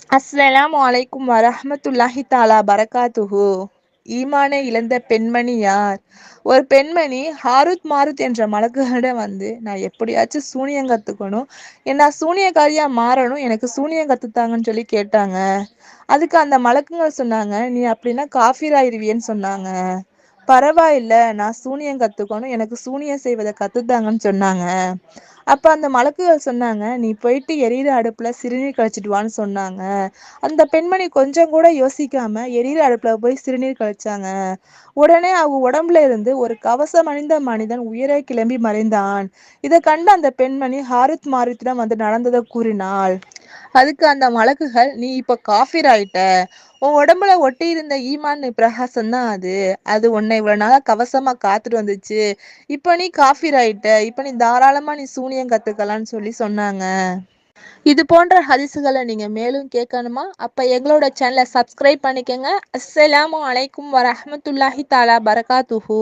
அஸ்ஸலாமு அலைக்கும் வரஹ்மத்துல்லாஹி தஆலா பரகாத்துஹு. ஈமானை இழந்த பெண்மணி யார்? ஒரு பெண்மணி ஹாருத் மாருத் என்ற மலக்குகளிடம் வந்து, நான் எப்படியாச்சும் சூனியம் கத்துக்கணும், நான் சூனியக்காரியா மாறணும், எனக்கு சூனியம் கத்துத்தாங்கன்னு சொல்லி கேட்டாங்க. அதுக்கு அந்த மலக்குகள் சொன்னாங்க, நீ அப்படின்னா காஃபிர் ஆயிருவியன்னு சொன்னாங்க. பரவாயில்ல, நான் சூனியம் கத்துக்கணும், எனக்கு சூனியம் செய்வதை கத்துத்தாங்கன்னு சொன்னாங்க. அப்ப அந்த மலக்குகள் சொன்னாங்க, நீ போயிட்டு எரியிற அடுப்புல சிறுநீர் கழிச்சிட்டு வான்னு சொன்னாங்க. அந்த பெண்மணி கொஞ்சம் கூட யோசிக்காம எரியிற அடுப்புல போய் சிறுநீர் கழிச்சாங்க. உடனே அவங்க உடம்புல இருந்து ஒரு கவசம் அணிந்த மனிதன் உயிரை கிளம்பி மறைந்தான். இதை கண்ட அந்த பெண்மணி ஹாரித் மாரித்திடம் வந்து நடந்ததை கூறினாள். அதுக்கு அந்த மலக்குகள், நீ இப்ப காஃபிர் ஆயிட்ட, உன் உடம்புல ஒட்டி இருந்த ஈமான் பிரகாசம் தான் அது அது உன்னை இவ்வளவு நாளா கவசமா காத்துட்டு வந்துச்சு. இப்ப நீ காஃபிர் ஆயிட்ட, இப்ப நீ தாராளமா நீ சூனியம் கத்துக்கலாம்னு சொல்லி சொன்னாங்க. இது போன்ற ஹதீசுகளை நீங்க மேலும் கேட்கணுமா? அப்ப எங்களோட சேனலை சப்ஸ்கிரைப் பண்ணிக்கங்க. அஸ்ஸலாமு அலைக்கும் வரஹ்மத்துல்லாஹி தஆலா பரகாத்துஹு.